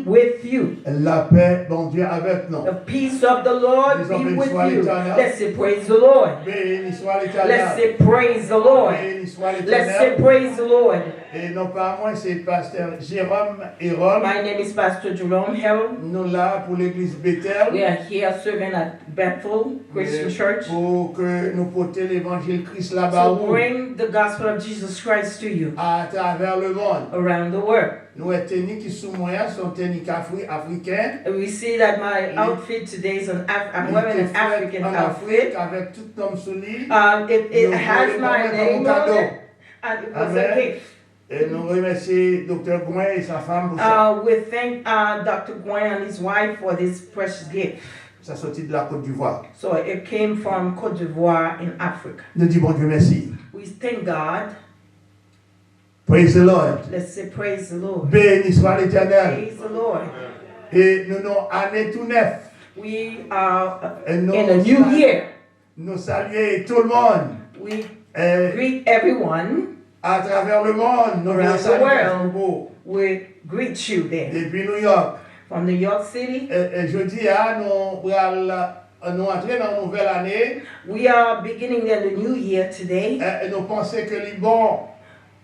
with you. La paix, bon Dieu, avec nous. The peace of the Lord Disons, be béni with soit you. l'Éternel. Let's say praise the Lord. Béni soit Let's l'Éternel. say praise the Lord. Béni soit Let's say l'Éternel. praise the Lord. Et non pas moi, c'est pasteur Jérôme Hérol. My name is Pastor Jerome Harold. Nous là pour l'église Bethel. We are here serving at Bethel Christian Church Pour que nous porter l'évangile Christ là-bas to bring the gospel of Jesus Christ to you à travers le monde. around the world. Nous sommes techniques qui sous moi sont techniques africaines. And we see that my outfit today is I'm wearing an African outfit. Avec tout homme sous lui. It has my name on it, and it was a gift. Et nous remercions Dr. Gouin et sa femme pour ça. We thank Dr. Gouin and his wife for this precious gift. Ça sortit de la Côte d'Ivoire. So it came from Côte d'Ivoire in Africa. Nous disons bon Dieu merci. We thank God. Praise the Lord. Let's say praise the Lord. Béni soit l'Éternel. Praise the Lord. Et nous avons année tout neuf. We are In a new year. Nous saluons tout le monde. We greet everyone À travers le monde. Nous around the saluons world. We greet you there. depuis New York. From New York City. Et je dis nous entrons dans une nouvelle année. We are beginning the new year today. Et nous pensons que les bons.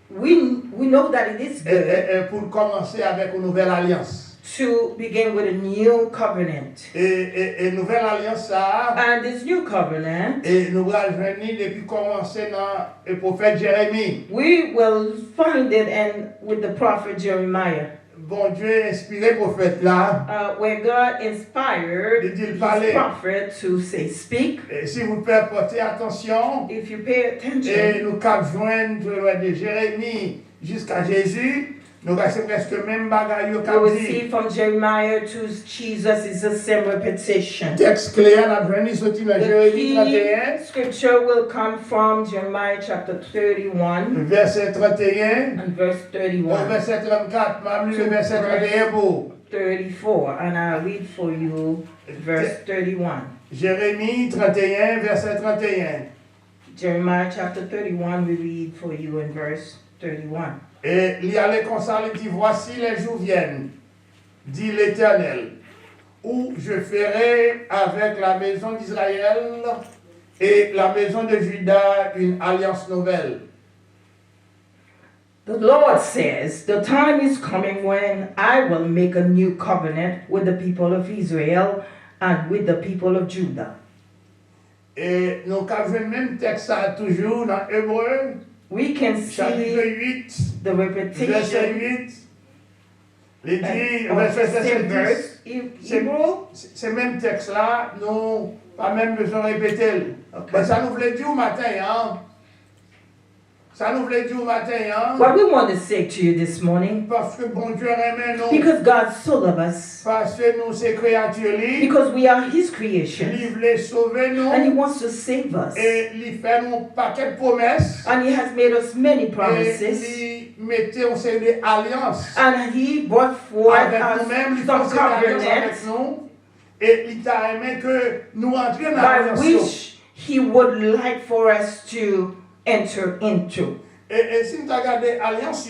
We know that it is good pour commencer avec une nouvelle alliance. To begin with a new covenant. Et nouvelle alliance ça. And this new covenant. Et nous allons venir depuis commencer dans le prophète Jérémie. We will find it with the prophet Jeremiah. Bon Dieu inspiré prophète là. Where God inspired his prophet to say, speak. Et si vous pouvez porter attention. If you pay attention. Et nous cap joindre de Jérémie jusqu'à Jésus. Nous c'est presque même bagaille au cap we will see from Jeremiah to Jesus is the same repetition. Texte clair n'a venu sorti dans Jérémie 31. Scripture will come from Jeremiah chapter 31. Verset 31. And verse 31. Verset 34. Même le verset 31 pour 34. And I'll read for you verse 31. Jérémie 31, verset 31. Jeremiah chapter 31, we read for you in verse 31. Et il y a les constats, il dit, voici les jours viennent, dit l'Éternel, où je ferai avec la maison d'Israël et la maison de Juda une alliance nouvelle. The Lord says, the time is coming when I will make a new covenant with the people of Israel and with the people of Judah. Et nous avons le même texte toujours dans Hébreu. We can see 8, the repetition. Verset 8. Il dit, verset 10. C'est même texte là, nous pas même besoin de répéter. Okay. Ça nous voulait dire au matin, hein. Ça nous voulait dire au matin, hein. What we want to say to you this morning. Parce que bon Dieu aime nous. Because God so loves us. Parce que nous c'est créatures. Because we are His creation. Il voulait sauver nous. And He wants to save us. Et il fait nous paquet de promesses. And He has made us many promises. Et il mettait en série d'alliances. And He brought forth some covenants. Et il t'a aimé que nous entrions dans l'alliance. By which He would like for us to enter into. Et si nous regardons l'alliance,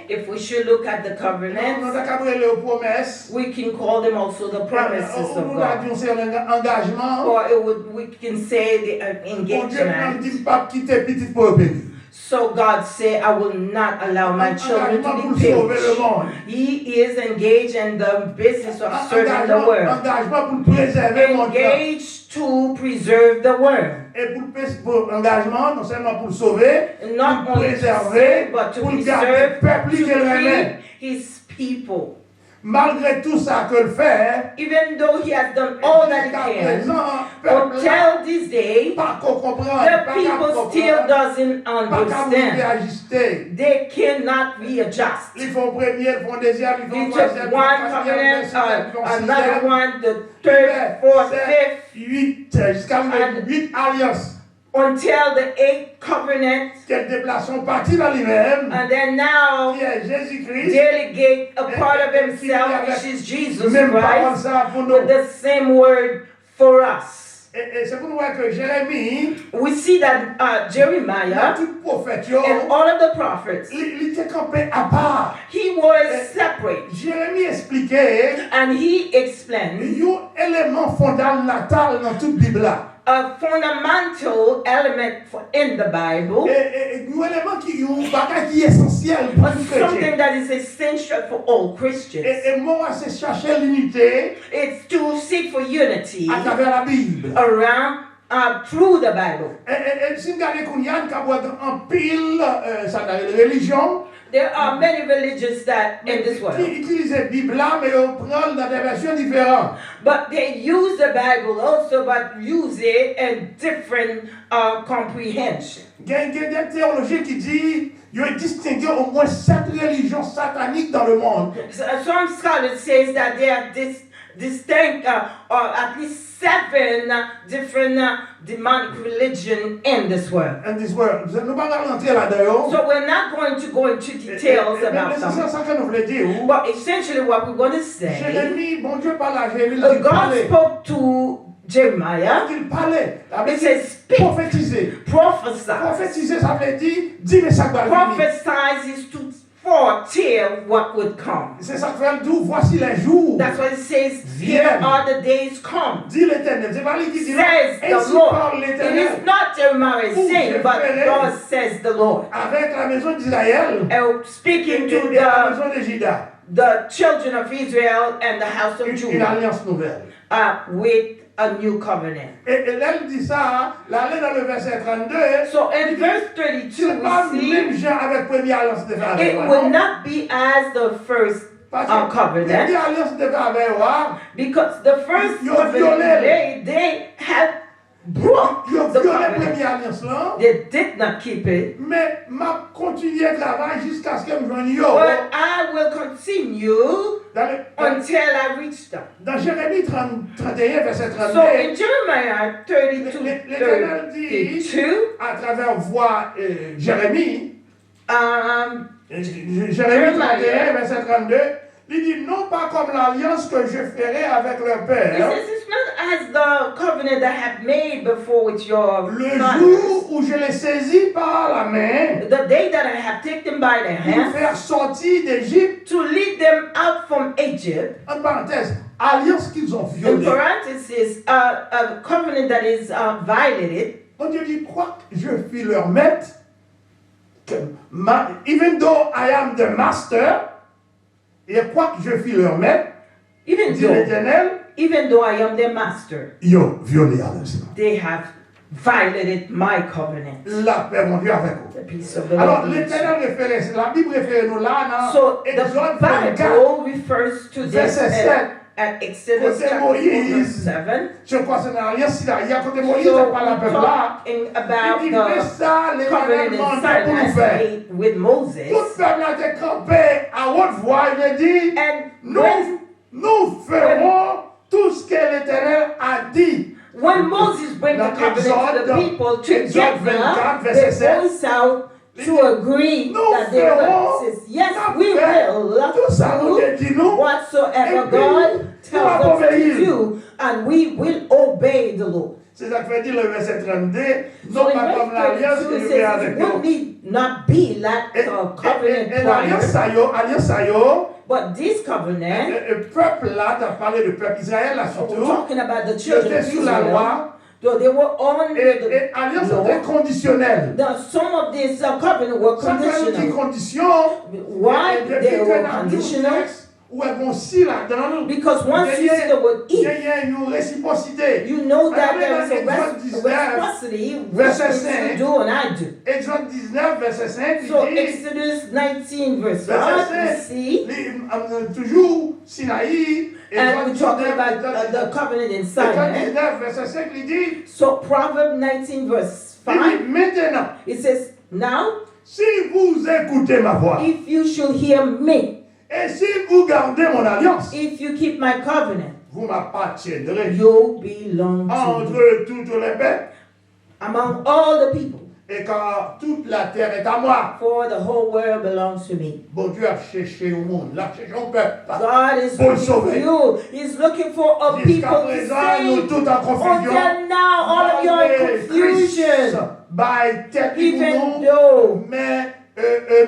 if we should look at the covenants, we can call them also the promises of God. Or we can say the engagement. So God said, I will not allow my children to be pillaged. He is engaged in the business of serving the world. Engaged to preserve the world. Et pour engagement, non seulement pour sauver, not pour préserver, but to pour preserve, peuple to feed his people. Malgré tout ça que le fait, even though he has done all that he can, until this day, the people still doesn't understand. They cannot readjust. Ils font premier, ils font deuxième, ils font troisième, one covenant, another one, the third, fourth, fifth, 8 jusqu'à 8 alliances. Until the 8th covenant, and then now delegate a part of himself, which is Jesus Christ, with the same word for us. Et c'est pour nous voir que Jérémie, we see that Jeremiah and all of the prophets, il était campé à part. He was separate. Jérémie expliquait, and he explained, un élément fondamental dans toute Bible là. A fundamental element in the Bible. Un élément qui est essentiel pour tout chrétien. Something that is essential for all Christians. Et moi, c'est chercher l'unité. It's to seek for unity à travers la Bible. Around through the Bible. Et si nous regardons en pile religion. There are many religions that in this world. Qui utilisent la Bible là, mais on prend dans des versions différentes. But they use the Bible also, but use it in different comprehension. Il y a des théologies qui disent il y a distingué au moins 7 religions sataniques dans le monde. Some scholars say that there are distinct or at least 7 different demonic religions in this world. Nous ne pas rentrer là-dedans. So we're not going to go into details about them. But essentially what we're going to say, Jérémie, bon Dieu parle à Jérémie. God spoke to Jeremiah. Il parlait. It says speak. Prophétiser. Prophesy. Prophétiser, ça veut dire dis mais ça va venir. Prophesize is to foretell what would come. C'est ça que fait d'où voici les jours. That's what it says. Here are the days come. Dit l'Éternel. C'est pas lui qui dit. Says the Lord. It is not Jeremiah saying, but God says the Lord. Avec la maison d'Israël. Speaking to la maison de Juda. The children of Israel and the house of Judah. Une alliance nouvelle. With a new covenant. Et elle dit ça, là dans le verset 32. So in verse 32, c'est pas même genre avec première alliance de it will not be as the first covenant. Because the first covenant they had broke the covenant. They did not keep it. Mais m'a continué travail jusqu'à ce que me joigne yo. But I will continue until I reach them. Dans Jérémie 31 verset 32. So in Jeremiah 32 à travers voix Jérémie. Jérémie 31 verset 32. Il dit non pas comme l'alliance que je ferai avec leur père. It's not as the covenant that I have made before with your le jour où je les saisis par la main. The day that I have taken by the hand. Pour faire sortir d'Égypte. To lead them out from Egypt. En parenthèse, alliance qu'ils ont violée. In parenthesis, a covenant that is violated. Donc Dieu dit quoi je fis leur maître. Even though I am the master. Et quoi que je fis leur maître, dit l'Éternel, even though I am their master, they have violated my covenant. La paix, mon Dieu, avec vous. The peace of the Alors, Lord. l'Éternel réfère, la Bible réfère nous là, so the Bible refers to this at Exodus chapter 7. Je crois que c'est dans l'alliance, il y a côté Moïse, so par la peuple là. About the covenant in Sinai with Moses. Tout peuple a été campé à haute voix, il dit, nous ferons tout ce que l'Éternel a dit. When Moses brings the covenant to the people together, they voice out to agree that they will. Says, yes, we will do whatsoever God tells us to do, and we will obey the Lord. C'est ça que veut dire le verset 32. Non pas comme l'alliance que je fais avec eux. Would need not be like the covenant prior. But this covenant. Le peuple là, tu as parlé du peuple Israël là surtout. Talking about the children of sous la loi. So they were on the alliance était conditionnelle. Some of these covenants were conditional. Why they were conditional? Où elles vont si là-dedans. Because one sister would eat. Il y a une réciprocité. You know that there is a reciprocity. Verset 5. You do and I do. Exode 19, verset 5. So Exodus 19, verse 5. You see. Toujours Sinaï. And we're talking about the covenant in Sinai. So Proverbs 19, verse 5. Maintenant. It says, now. Si vous écoutez ma voix. If you shall hear me. Et si vous gardez mon alliance, if you keep my covenant, vous m'appartiendrez. You belong to entre toutes les peuples, among all the people. Et car toute la terre est à moi. For the whole world belongs to me. Bon Dieu a cherché au monde, l'a cherché au peuple. God is looking for you. He's looking for a people to save. Until now, all of you are in confusion. Even though, mais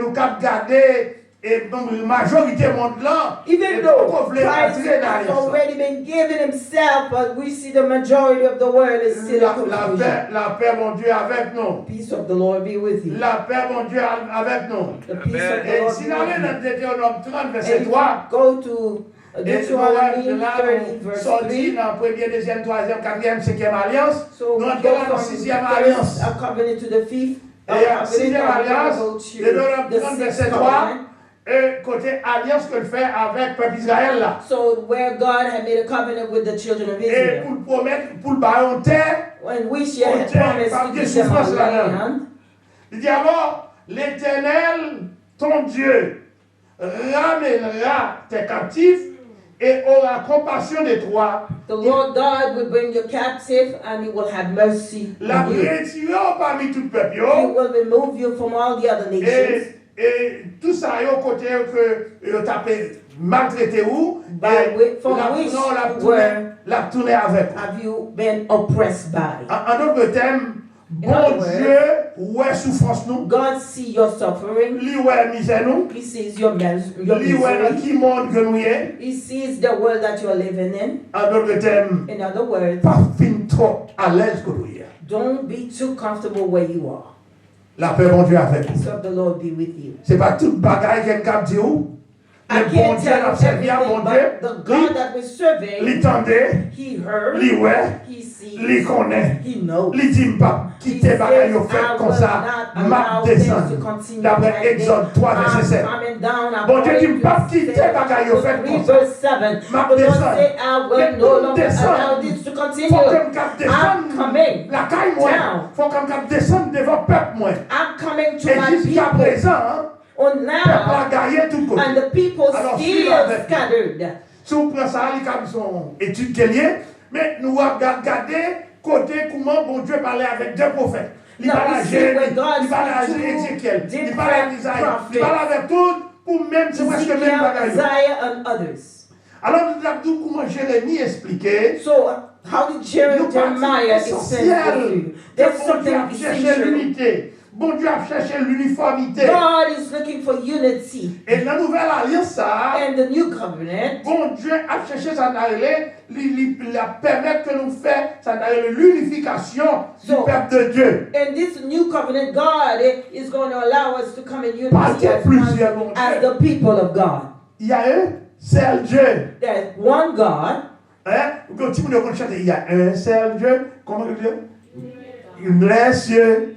nous cap garder et la majorité monde là. Even though Christ has already been given himself, but we see the majority of the world is still in confusion. La paix, mon Dieu, avec nous. Peace of the Lord be with you. La paix, mon Dieu, avec nous. The peace of the Lord si be with you. dans Deutéronome 30, verset 3, go to Deuteronomy 30, verse 3. Dans première, deuxième, troisième, quatrième, cinquième alliance. So nous we entrons go dans la from sixième the alliance. first covenant to the fifth. Et la sixième alliance, Deutéronome 30, verset 3. Côté alliance que le fait avec le peuple Israël là. So where God had made a covenant with the children of Israel. Et pour promettre, pour le bailler en terre. When we share promise to give them a land. Il dit alors, l'Éternel, ton Dieu, ramènera tes captifs et aura compassion de toi. The Lord God will bring you captive and he will have mercy La on you. parmi tout peuple. He will remove you from all the other nations. Et tout ça, il y a un côté que tu as maltraité ou, la tourné avec. Have you been oppressed by? En d'autres termes, bon Dieu, ouais souffrance nous. God see your suffering. Lui ouais misère nous. He sees your misery. Lui ouais qui monde que nous est. He sees the world that you are living in. En d'autres termes, in other words, pas fin trop à l'aise que nous est. Don't be too comfortable where you are. La paix, mon Dieu, avec vous. Peace of the Lord be with you. C'est pas toute bagaille qu'elle cap dit où. I can't tell you everything, but the God that we're serving, he heard, he sees, he knows. Li dit pas quitter bagaille au fait comme ça, m'a descendre. D'après Exode 3 verset 7. Bon Dieu dit pas quitter bagaille au fait comme ça. M'a descendre. Faut que m'cap descendre. La caille moi. Faut que m'cap descendre devant peuple moi. I'm coming to my people. Et jusqu'à présent, now, and the people still scattered. Si on prend ça, les cas sont études qu'elle y est, mais nous avons regardé côté comment bon Dieu parlait avec deux prophètes. Il parlait à Jérémie, il parlait à Ézéchiel, il parlait à Isaïe, il parlait avec tout pour même c'est presque même bagaille. Alors nous avons dit comment Jérémie expliquait. So how did Jeremiah explain? There's something essential. Bon Dieu a cherché l'uniformité. God is looking for unity. Et la nouvelle alliance, and the new covenant, bon Dieu a cherché ça la permettre que nous fassions l'unification du peuple de Dieu. And this new covenant, God is going to allow us to come in unity as the people of God. Il y a un seul Dieu. There's one God. Il y a un seul Dieu. Comment on dit? Un cieux.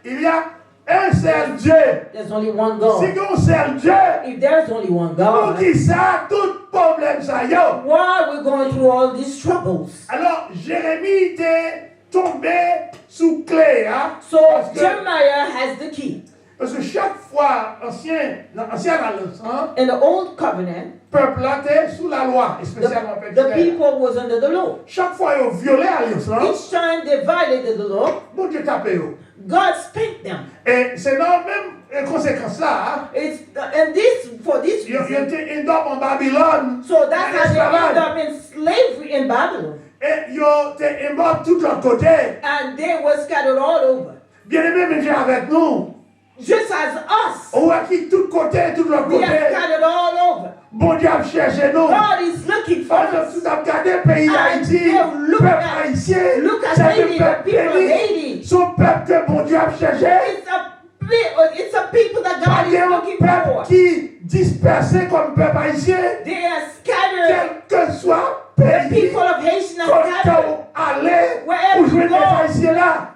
Il y a un seul Dieu. There's only one God. Si un seul Dieu, if there's only one God, pour qui ça tout problème ça yo? Why are we going through all these troubles? Alors Jérémie était tombé sous clé, hein? So Jeremiah has the key. Parce que chaque fois, dans l'ancienne alliance, in the old covenant, peuple était sous la loi, spécialement the people was under the law. Chaque fois ils ont violé l'alliance, each time they violated the law, bon Dieu tapait eux. God spanked them. Et c'est dans la même conséquence là. And for this reason, ils étaient en Babylone. So that's how they ended up in slavery in Babylon. Et ils étaient morts tout l'autre côté. And they were scattered all over. Bien aimé, mais j'ai avec nous. Just as us. On a quitté tout côté, tout l'autre côté. We are scattered all over. Bon Dieu a cherché nous. God is looking for us. Vous avez regardé le pays d'Haïti. Peuple haïtien. C'est un peuple béni. Son peuple que bon Dieu a cherché. It's a people that God is looking for. Qui dispersé comme peuple haïtien. They are scattered. Quel que soit pays. The people of Haitian are scattered. Wherever you go,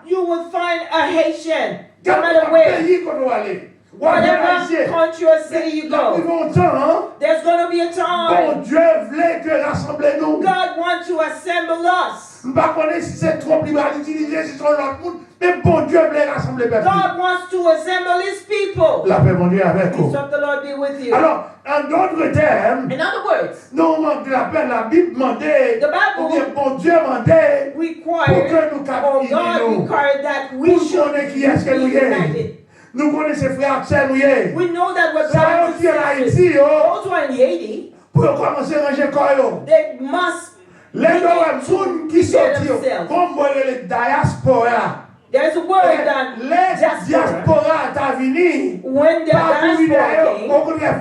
you will find a Haitian. No matter where. Whatever country or city you go, there's going to be a time. God wants to assemble us. Mais bon Dieu veut rassembler les peuples. God wants to assemble his people. La paix, mon Dieu, avec vous. Peace of the Lord be with you. Alors, en d'autres termes, in other words, non, la Bible demandait, the Bible bon Dieu demandait required, pour que nous or God required that we should be united. Nous connaissons frères Axel, oui. We know that we're brothers and sisters. Those who are in Haiti, pour commencer à ranger quoi, they must les gens qui sortent, comme les diaspora. There's a word that les diaspora est venu. When the diaspora came,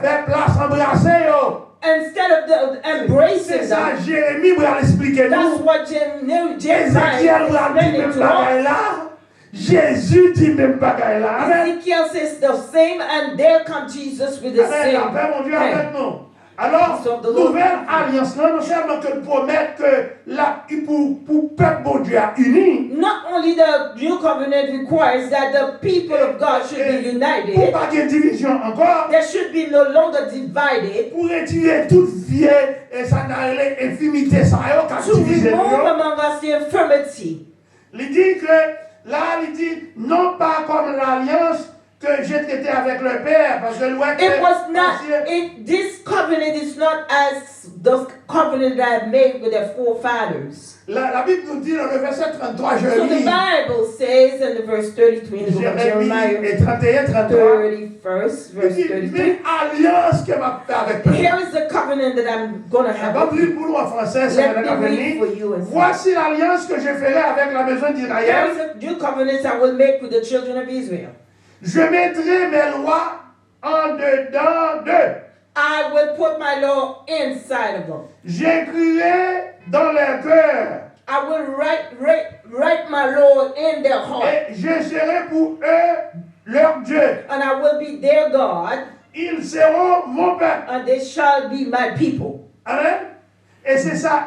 instead of embracing them, Jérémie va l'expliquer. That's what Jeremiah explained to us. Jésus dit même bagaille là. Ezekiel says the same, and there comes Jesus with the same. Mon Dieu avec nous. Alors, nouvelle alliance, non seulement que promettre que pour peuple bon Dieu uni. Not only the new covenant requires that the people of God should be united. Pour pas qu'il y ait division encore. There should be no longer divided. Pour retirer toute vieille et ça n'a l'infimité ça a to remove among us the infirmity. Il dit que là, il dit non pas comme l'alliance que j'ai traité avec le Père, parce que it was not. This covenant is not as the covenant that I made with their forefathers. La Bible nous dit dans le verset 33, je so lis. The Bible says in the verse 33 in the book of Jeremiah, 31st, verse 33. Alliance que m'a fait avec Père. Here is the covenant that I'm going to have with you. Pour nous en français, Let me read for you. Voici l'alliance que je ferai avec la maison d'Israël. There is a new covenant I will make with the children of Israel. Je mettrai mes lois en dedans d'eux. I will put my law inside of them. J'écrirai dans leur cœur. I will write my law in their heart. Et je serai pour eux leur Dieu. And I will be their God. Ils seront mon peuple. And they shall be my people. Amen. Et c'est ça,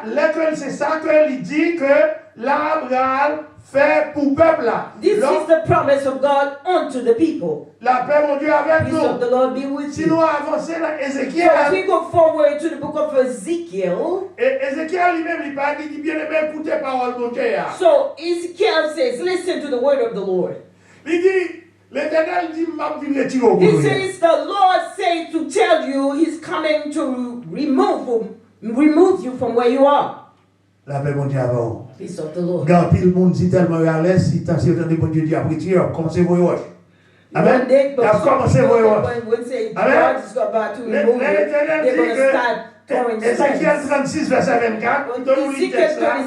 c'est ça qu'il dit que l'Abraham fait pour peuple là. This is the promise of God unto the people. La paix mon Dieu avec nous. Peace of the Lord be with si nous avançons dans Ézéchiel. So as we go forward to the book of Ezekiel. Et Ézéchiel lui-même il parle, il dit bien aimé écoutez parole mon Dieu. So Ezekiel says, listen to the word of the Lord. Il dit l'Éternel dit m'a venu retirer au He says the Lord says to tell you he's coming to remove you from where you are. La paix mon Dieu avant. Peace of the Lord. Quand tout le monde dit tellement à l'aise, si tant c'est de bon Dieu dit après tu as commencé voyage. Amen. Il a commencé voyage. Amen. Ézéchiel 36 verset 24. Donne-nous le texte là.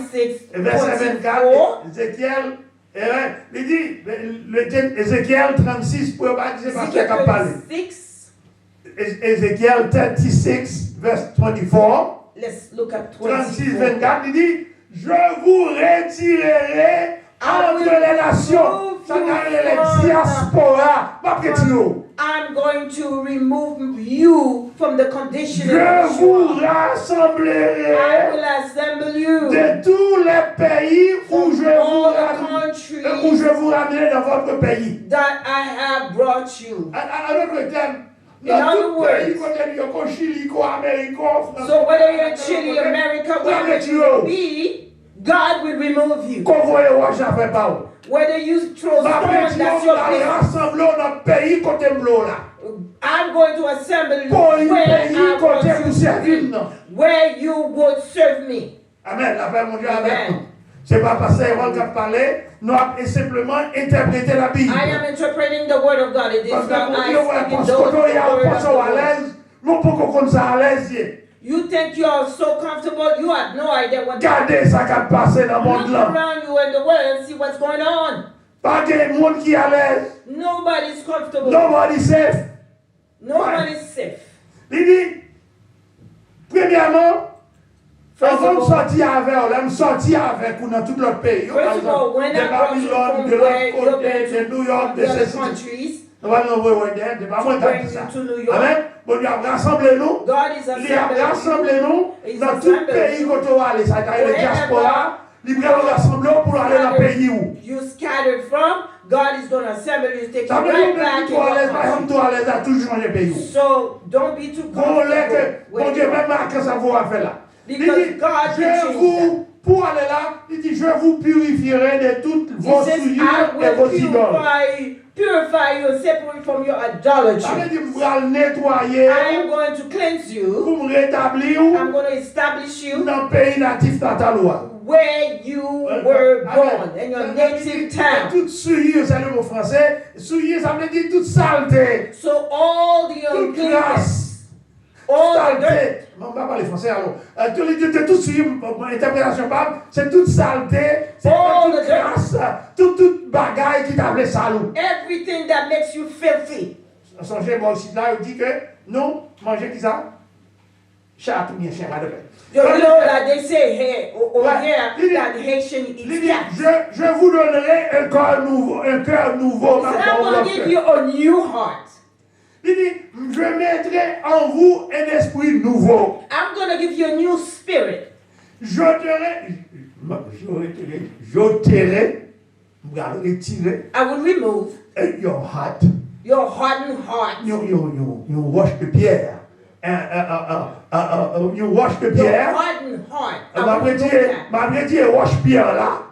Verset 24. Ézéchiel. Il dit Ézéchiel 36 pour pas dire parce qu'il a parlé. Ézéchiel 36 verset 24. Let's look at 36, 24, il dit, je vous retirerai entre les nations. Ça les diaspora. I'm going to remove you from the condition je vous rassemblerai I will assemble you de tous les pays où je vous ramènerai dans votre pays. That I have brought you. In other words, so whether you're in Chile, America, wherever you be, God will remove you. Whether you throw stones, that's your business. I'm going to assemble you where you would serve me. Amen. Amen. C'est pas parce qu'on va parler, nous avons simplement interprété la Bible. I am interpreting the word of God. It is not I speaking those words. You think you are so comfortable, you have no idea what Gardez ça qui passe dans le monde là. Look around you in the world and see what's going on. Pas de monde qui à l'aise. Nobody's comfortable. Nobody's safe. Nobody's safe. Il dit, premièrement, avant de sortir avec, ou dans tout l'autre pays, first of all, when I brought you from where you've been de New York, de other countries, nous allons envoyer bring you to New York. Amen. Bon, il a rassemblé nous. God is rassemblé nous dans tout pays où tu vas aller. Ça a été diaspora. Il va rassembler pour aller dans le pays où. You scattered from, God is going to assemble you, take you right back in your country. So don't be too comfortable. Bon Dieu, même à que ça vous a fait là. Because God je vous pour aller là, il dit, je vous purifierai de toutes vos souillures et vos idoles. Purify you, separate from your idolatry. Ça veut dire, vous allez nettoyer. I am going to cleanse you. Pour rétablir. I'm going to establish you. Dans le pays natif natal. Where you were born, in your native town. Toute souillure, c'est le mot français. Souillure, ça veut dire toute saleté. So all the uncleanness, all the dirt. On va parler français alors. Toute souillure, interprétation c'est toute saleté, c'est toute grâce, toute bagaille qui t'appelle salou. Everything that makes you filthy. Songez, moi aussi, là, il dit que non, manger qui ça? Chat ou bien chien, pas de paix. You know that they say here, over here, that Haitian eats cats. Je vous donnerai un cœur nouveau, I'm going to give you a new heart. Il dit, je mettrai en vous un esprit nouveau. I'm going to give you a new spirit. I will remove your heart. Your hardened heart. You wash the pierre. You wash the pierre. Your hardened heart. Ma dire wash pierre là.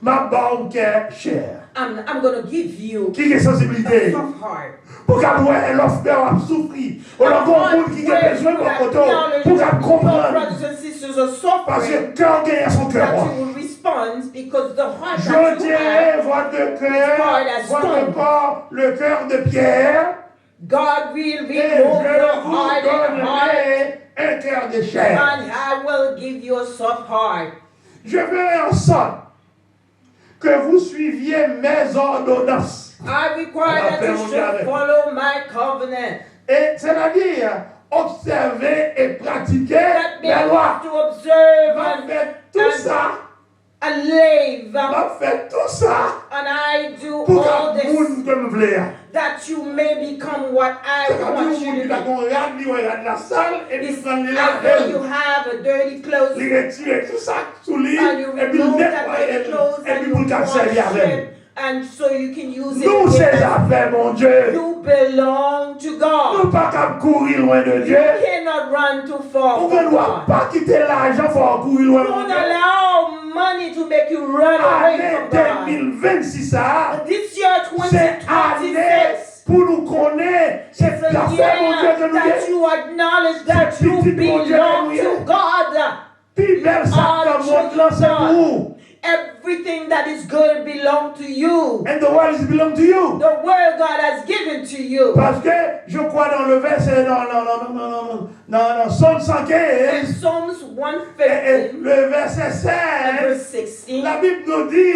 Ma banque cher. I'm going to give you qui est sensibilité. A soft heart. Pour qu'elle voie l'offre a souffrir. On a compris qui a besoin de mon côté. Pour qu'elle comprenne. Parce que cœur gagne son cœur. Je dirai votre cœur, votre corps, le cœur de pierre. God will remove your heart and heart. Un cœur de chair. And I will give you a soft heart. Je ferai en sorte que vous suiviez mes ordonnances. I require that you should follow my covenant. Et c'est-à-dire observer et pratiquer les lois. To observe and tout ça. And live. Fait tout ça. And I do all this. That you may become what I want you to be. After you have a dirty clothes. And you remove that dirty clothes and you wash it. And so you can use it. Nous, ces affaires, mon Dieu. You belong to God. Nous pas qu'à courir loin de Dieu. You cannot run too far. On ne doit pas quitter l'argent pour courir loin de Dieu. Don't allow money to make you run away from God. 2026 ça. This year 2026. Pour nous connaître, c'est la fête, mon Dieu, que nous that you acknowledge that you belong to God. Puis belle ça comme monde là, c'est pour. Everything that is good belongs to you. And the world is belong to you. The word God has given to you. Parce que je crois dans le verset dans Psaume 115. Psalms 115. Le verset 16. La Bible nous dit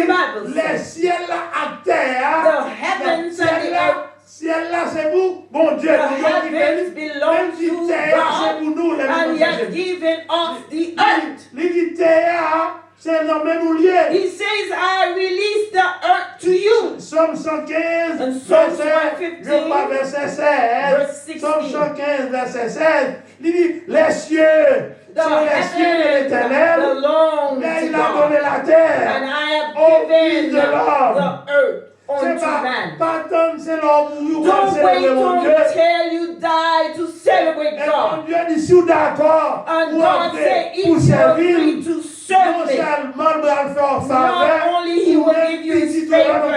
les ciels à terre. The heavens and the earth. Ciel là c'est vous, bon Dieu. The heavens belong to God. And He has given us the earth. C'est le même lieu. He says, I release the earth to you. Psaume 115, and Psalm 115, verset 16. Psaume 115, verset 16. Il dit, les cieux, sont les cieux de l'Éternel, mais il a donné la terre and I have given de l'homme. The earth unto man. Don't wait until you die to celebrate God. And God said, if you agree to serve me, not only He will give you His favor,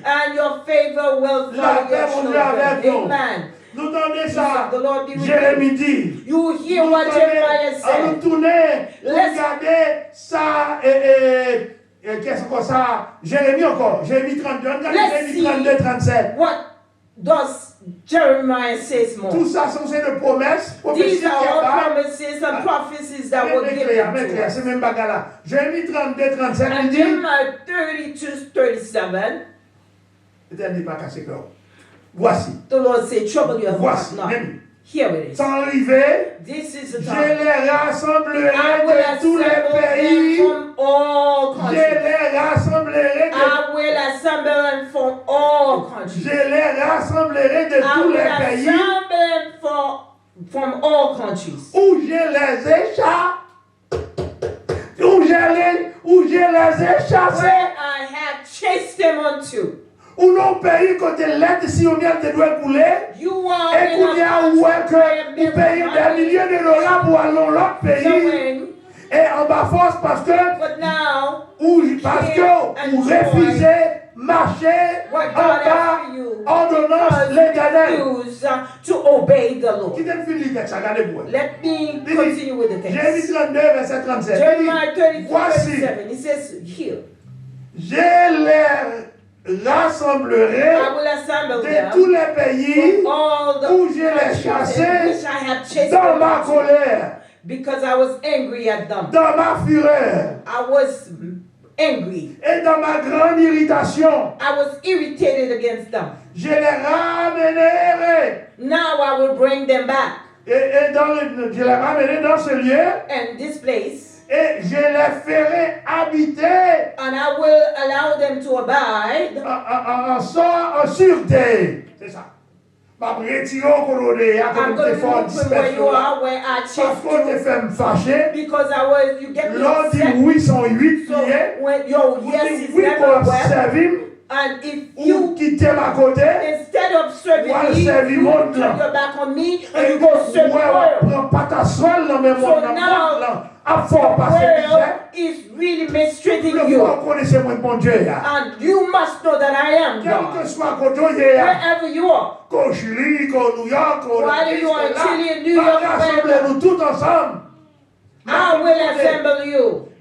and your favor will follow your children. Amen. Nous entendons ça. Jérémie dit. You hear what Jeremiah said. Nous tourner, regardez ça qu'est-ce que ça? Jérémie encore. Jérémie 32, Jérémie 32, 37. What does Jeremiah says more? Tout ça sont ces promesses. These are all promises and prophecies that were given to us. C'est même bagarre là. Jérémie 32, 37. And Jeremiah 32, 37. L'Éternel n'est pas cassé cœur. Voici. The Lord said, trouble your heart not. Here it is. Sans arriver, this is the je time. les rassemblerai de tous les pays. From all countries. Je les rassemblerai I will assemble them from all countries. Je les rassemblerai de tous les pays. I will assemble them from all countries. Où je les échappe. Où je les échappe. Where I have chased them unto. Ou non pays côté l'aide si on vient de doit couler. Et qu'on y a où est que vous payez des milliers de dollars pour aller dans l'autre pays. Et en bas force parce que vous refusez marcher en bas ordonnance l'Éternel. Let me continue with the text. Jérémie 32, verset 37. Jeremiah 32, Voici, verset 7. He says here, je les rassemblerai de tous les pays où je les chassais dans ma colère. Because I was angry at them. Dans ma fureur. I was angry. Et dans ma grande irritation. I was irritated against them. Je les ramènerai. Now I will bring them back. Je les ramènerai dans ce lieu. And this place. Et je les ferai habiter. And I will allow them to abide. En sûreté. C'est ça. I'm going to move from where you are, where I chased you. Because you get me upset. So when your yes is never well. And if you, instead of serving me, you turn your back on me and you go serve the world. So now, the world is really mistreating you. And you must know that I am God. Wherever you are. Whether you are in Chile, in New York, I will assemble you.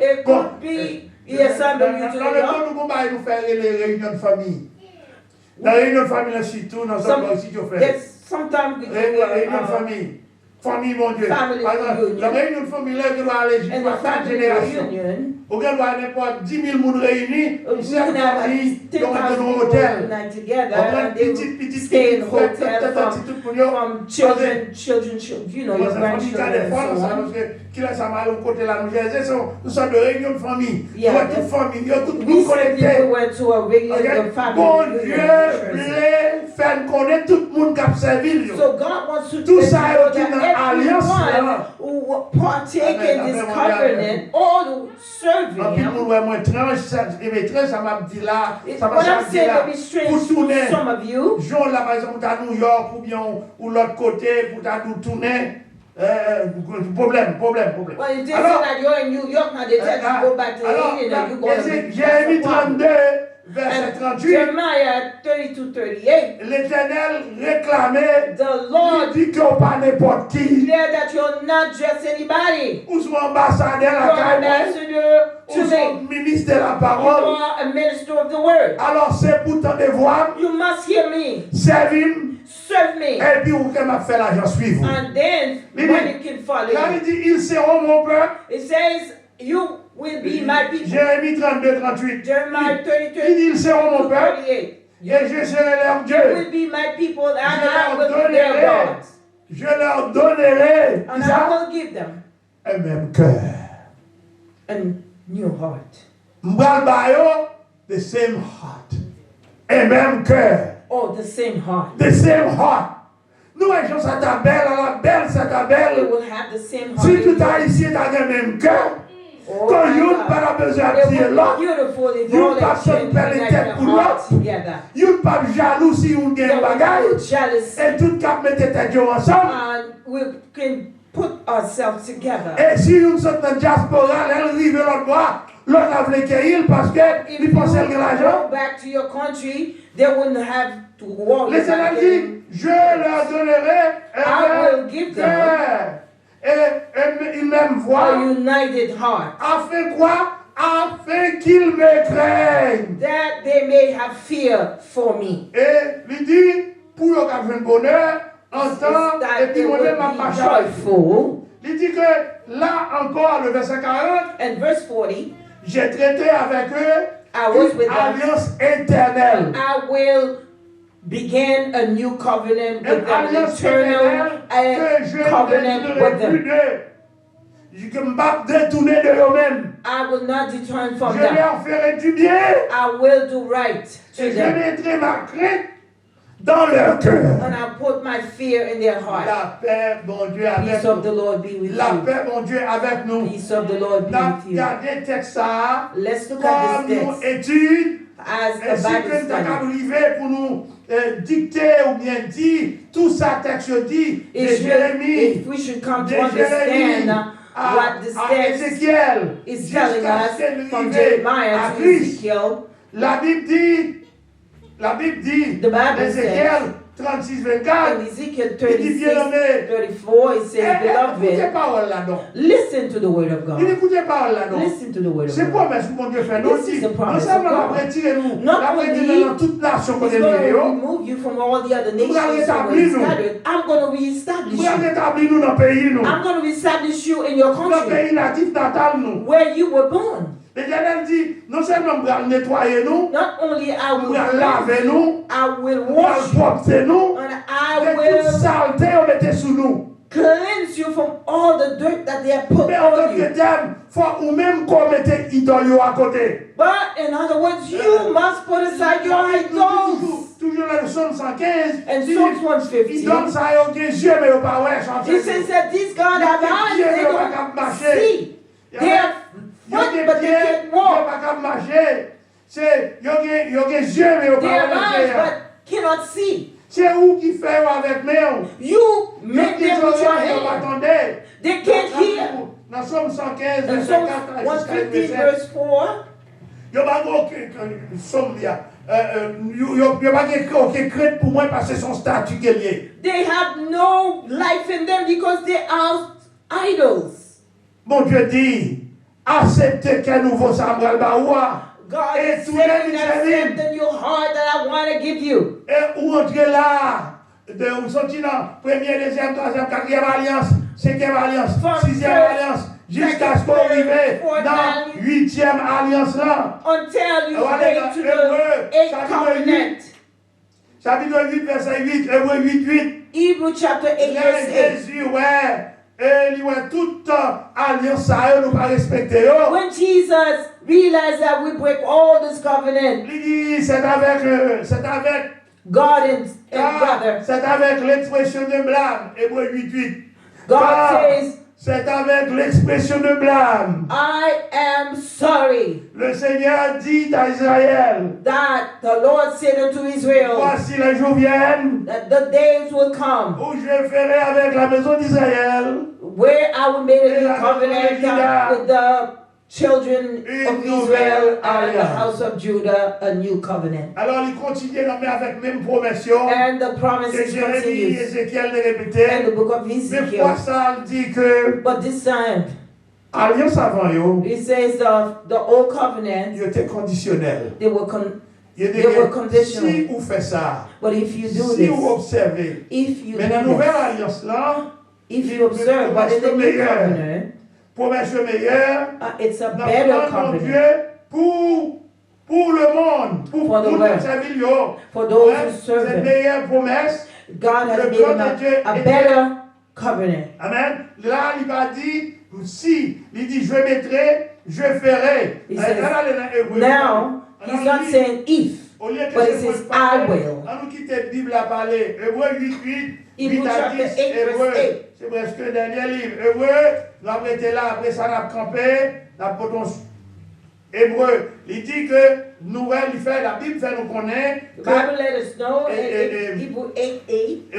It could be he assemble you to New York. Sometimes we do famille, mon Dieu. Par exemple, la réunion familiale qui doit aller jusqu'à 4 générations. Au Ghana, il n'y a pas 10 000 personnes réunies. Ici, à Paris, ils ont un hôtel. On prend petit hôtel from children, you know, your grandchildren. Qui laisse à mal au côté là, nous sommes de réunion de famille. Nous sommes toute famille, nous sommes tous connectés. Bon Dieu voulait faire connaître tout le monde qui a servi. Tout ça est une alliance. Who partake in this covenant, all serving him. What I'm saying may be strange to some of you. Jean là par exemple à New York ou bien ou l'autre côté pour nous tourner. Problème. Well, you say that you're in New York now, they tell you to go back to Haiti and you go to Jérémie 32, verset 38. Jeremiah 32:38. L'Éternel réclamait, the Lord dit qu'on pas n'importe qui. Declare that you're not just anybody. Ou son ambassadeur à to ou son ministre de la parole. You are a minister of the word. Alors c'est pourtant de voir. You must hear me. Serve me. Et puis vous pouvez faire l'argent suivre. And then when you can follow you. Là il dit ils seront mon peuple. It says you will be my people. Jérémie 32, 38. Jeremiah 32. Il dit ils seront mon peuple. Et je serai leur Dieu. You will be my people and I will be their God. Je leur donnerai. And I will give them un même cœur. A new heart. Mbalbayo, the same heart. Un même cœur. Oh, the same heart. The same heart. Nous, les gens, ça t'appelle, la belle, ça t'appelle. They will have the same heart. Si tout haïtien a le même cœur, quand il n'y a pas besoin de dire l'autre, il n'y a pas besoin de faire les têtes pour l'autre, il n'y a pas de jaloux si on gagne bagaille, et tout le monde met tête ensemble. And we can put ourselves together. Et si nous sommes dans la diaspora, elle arrive l'autre bois, l'autre a voulu qu'il parce qu'il pensait que l'argent. Go back to your country, they wouldn't have to walk. L'Éternel dit, je leur donnerai un cœur et une même voix. A united heart. Afin quoi? Afin qu'ils me craignent. That they may have fear for me. Et il dit, pour qu'ils aient un bonheur, en temps, et puis moi-même ma passion. Il dit que là encore, le verset 40, and verse 40, j'ai traité avec eux une alliance éternelle. I will begin a new covenant with them, an eternal covenant with them. I will not return from them. I will do right to them. Dans leur cœur. And I put my fear in their heart. La paix, bon Dieu, avec Peace of the Lord be with la you. Paix, bon Dieu, avec nous. Peace of the Lord be with you. Let's look at this text étude, as a Bible study. Pour nous dicter ou bien dire tout ça texte dit de Jérémie. If we should come to understand what this text is telling us from Jeremiah to Ezekiel. La Bible dit, Ézéchiel 36-24, in Ezekiel 36-34, it says, beloved, listen to the word of God. Listen to the word of God. This is the promise of God. Not only He's going to remove you from all the other nations scattered, I'm going to reestablish you. I'm going to reestablish you in your country, where you were born. L'Éternel dit, non seulement je vais nettoyer nous, not only I will laver nous, I will wash you, and I will saleté on mettait sous nous. Cleanse you from all the dirt that they have put on you. But in other words, you must put aside your idols. Toujours dans le psaume 115, and Psalm 115, il donne ça à aucun yeux, mais au pas ouais, he says that these God have eyes, they don't see. They have foot, but they can't walk. C'est, il y a des yeux, mais au pas ouais. They have eyes, but cannot see. C'est où qui fait avec nous? You make them with your hand. They can't hear. Dans Psalm 115, in Psalm 115, verse 4. Il n'y a pas de somme. Il n'y a pas de crête pour moi parce que son statut qui est lié. They have no life in them because they are idols. Bon Dieu dit, acceptez qu'un nouveau Samuel Baoua. God is saying accept the new heart that I want to give you. Et où entrer là, de où sortir là, première, deuxième, troisième, quatrième alliance, cinquième alliance, sixième alliance, jusqu'à ce qu'on arrive dans huitième alliance là. Until you get to the 8th covenant. Chapitre 8, verset 8, Hébreux 8. Hebrew chapter 8, verse 8. Jésus, ouais. Et il ouais toute alliance ça nous pas respecter. When Jesus realized that we break all this covenant, il dit c'est avec God and brother. C'est avec l'expression de blâme. Hébreux 8. God says, c'est avec l'expression de blâme. I am sorry. Le Seigneur dit à Israël, that the Lord said unto Israel, voici les jours viennent, that the days will come, où je ferai avec la maison d'Israël, where I will make a new covenant with the children of Israel and the house of Judah, a new covenant. Alors il continue avec même promesse. And the promises continue. And the book of Ezekiel. Mais quoi ça dit que? But this time, alliance avant yo, it says the old covenant, il était conditionnel. They were conditional. Si vous faites ça, but if you do si this, vous observez, if you mais dans la nouvelle alliance là, if you observe, but in the new covenant, promesse meilleure, it's a better covenant pour le monde, pour the world, for those who serve Him. Meilleure promesse, God has given a better covenant. Amen. Là, il va dire, si, il dit, je mettrai, je ferai. He says, now, he's not saying if, but he says, I will. On nous quitte la Bible à parler. Hébreux 8, Hebrew chapter 8, verse 8. C'est presque le dernier livre. Hébreu, nous avons été là, après ça, nous avons campé, nous avons Hébreu, il dit que nouvelle, il fait, la Bible fait nous connaître. The Bible let us know in Hebrew 8:8.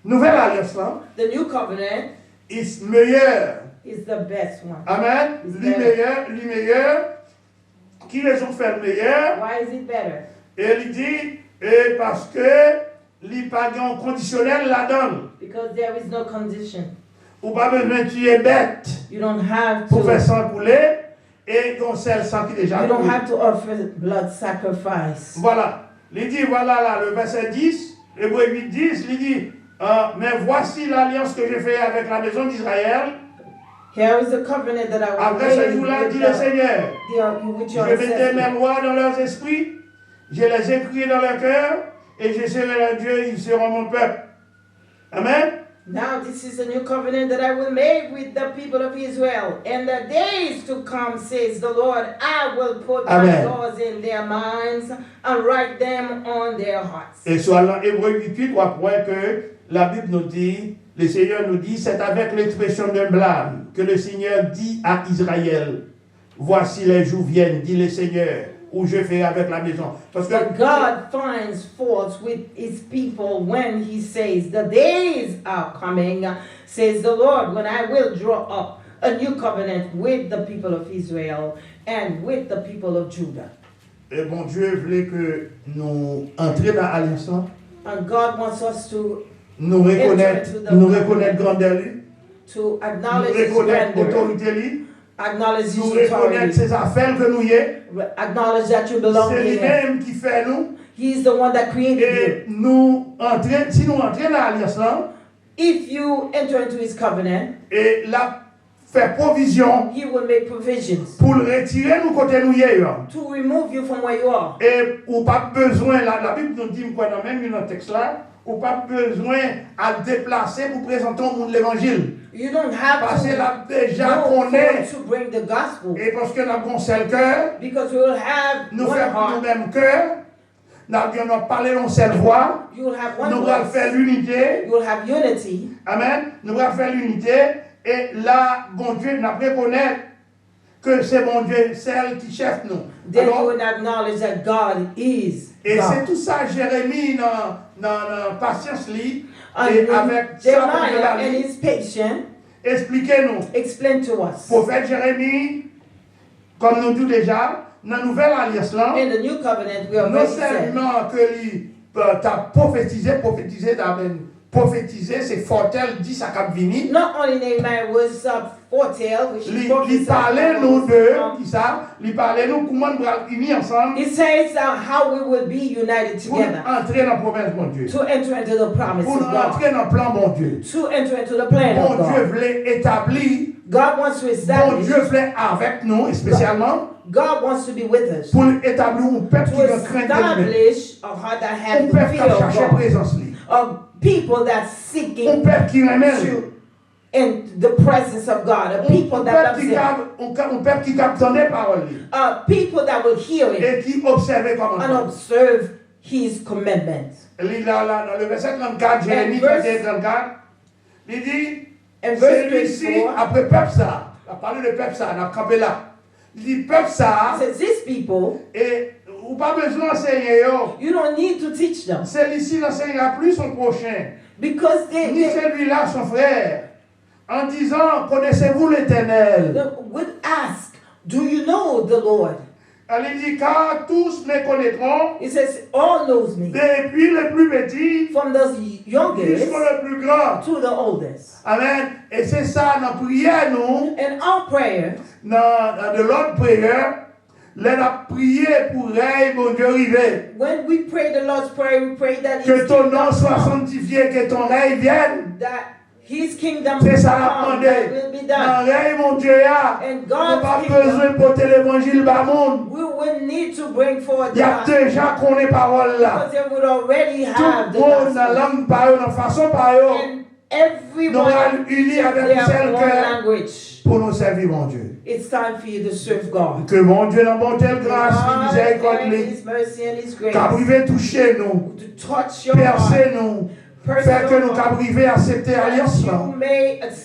Nouvelle alliance là. The new covenant is meilleur. Is the best one. Amen. Lui meilleur. Qui les ont fait le meilleur? Why is it better? Et il dit, parce que les pagans conditionnels la donnent. Because there is no condition. Ou pas besoin de tuer bête. You don't have pour faire sang couler et donc c'est le sang qui déjà you don't have to offer blood sacrifice. Voilà. Il dit, voilà là, le verset 10, Hébreux 8, 10, il dit, mais voici l'alliance que j'ai faite avec la maison d'Israël. Here is the covenant that I will après ce jour-là, dit le Seigneur, je mettrai mes lois dans leurs esprits, je les écris dans leur cœur, et je serai leur Dieu, ils seront mon peuple. Amen. Now this is a new covenant that I will make with the people of Israel. In the days to come, says the Lord, I will put my laws in their minds and write them on their hearts. Et sur Hébreux 8, on voit que la Bible nous dit, le Seigneur nous dit, c'est avec l'expression d'un blâme que le Seigneur dit à Israël, voici les jours viennent, dit le Seigneur, où je fais avec la maison. Parce que God finds fault with his people when he says, the days are coming, says the Lord, when I will draw up a new covenant with the people of Israel and with the people of Judah. Et bon Dieu voulait que nous entrions dans l'alliance. And God wants us to nous reconnaître grandeur lui, to acknowledge nous reconnaître his autorité lui, acknowledge his nous reconnaître ses affaires que nous y est. Acknowledge that you belong to c'est him. lui-même qui fait nous. He is the one that created et you. nous entrons, si nous entrons dans l'alliance là, if you enter into his covenant, et la fait provision, he will make provisions pour retirer nous côté nous y est. to remove you from where you are. Et ou pas besoin, la Bible nous dit quoi dans même dans texte là, ou pas besoin à déplacer pour présenter au monde l'évangile. You don't have parce to que déjà to bring the gospel. Et parce que nous avons un seul cœur, because we will have nous one faisons heart. nous même cœur, nous allons parler dans seule voix, you will have one nous voice. allons faire l'unité. You will have unity. Amen. Nous allons faire l'unité. Et là, bon Dieu, nous reconnaître que c'est bon Dieu, celle qui chef nous. Then you would acknowledge that God is et God. c'est tout ça, Jérémie, dans patience, et and avec Jeremiah and his patience. Expliquez-nous. Explain to us. Prophète Jérémie, comme nous dit déjà, dans la nouvelle alliance là, in the new covenant, we are non seulement que lui t'a prophétisé, c'est fortel dit ça cap vini. Not only Nehemiah was fortel, which is il parlait nous de qui ça, il parlait nous comment nous allons unir ensemble. It says how we will be united together. Pour entrer dans la promesse bon Dieu. To enter into the promise of God. Pour entrer dans le plan bon Dieu. To enter into the plan of God. Bon Dieu voulait établir. God wants to establish. Bon Dieu voulait avec nous, spécialement. God wants to be with us. Pour établir un peuple qui veut craindre establish a heart that has the fear of God. Présence of people that seeking un peuple qui to in the presence of God. A people that love Him. Un peuple qui capte paroles. People that will hear it. Et qui observe and observe His commandments. Dans le verset 34, Jérémie 34, il dit, celui-ci, après peuple ça, il a parlé de peuple ça, il a campé là. Il dit peuple ça, these people, et ou pas besoin d'enseigner yo. You don't need to teach them. Celui-ci n'enseignera plus son prochain. Because ni celui-là son frère. En disant, connaissez-vous l'Éternel? Would ask, do you know the Lord? Elle dit, car tous me connaîtront. It says, all knows me. Depuis le plus petit, from the youngest jusqu'au le plus grand, to the oldest. Amen. Et c'est ça, dans prière, nous. And our prayer, dans de l'autre prière, l'on a prié pour règne, mon Dieu, arrivé. When we pray the Lord's Prayer, we pray that que ton nom soit sanctifié, que ton règne vienne. That His kingdom c'est ça la will be done. Dans règne, mon Dieu, and God's pas besoin de porter l'évangile bas monde. We will need to bring forth il y a déjà qu'on est parole là. Because they would already have tout le monde dans langue par eux, dans façon par eux. Everyone unis avec seul cœur pour nous servir, mon Dieu. It's time for you to serve God. Que mon Dieu, dans bonté, grâce, miséricorde, qu'arriver toucher nous, percer nous, faire que nous qu'arriver à accepter l'alliance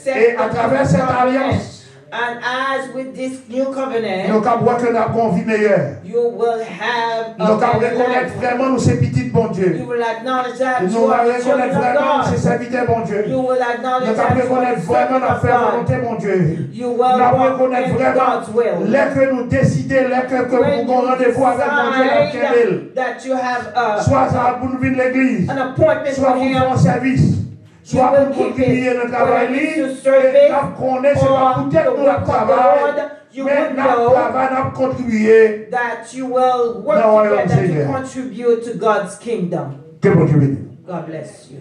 et à travers cette alliance. And as with this new covenant, nous avons que nous avons vie meilleure. You will have nous avons reconnaître vraiment nous ces petits bon Dieu. You will acknowledge that nous allons reconnaître vraiment ces serviteurs bon Dieu. You will acknowledge nous allons reconnaître vraiment la faire volonté mon Dieu. You will nous allons reconnaître vraiment les que nous décidons, les que nous avons rendez-vous avec mon Dieu that you have soit ça pour nous venir l'église, soit pour faire un service. Soit pour contribuer notre travail, et nous connaissons pas peut-être notre travail, mais notre travail nous contribuer. That you will work together to contribute to God's kingdom. Que bon Dieu bénisse. God bless you.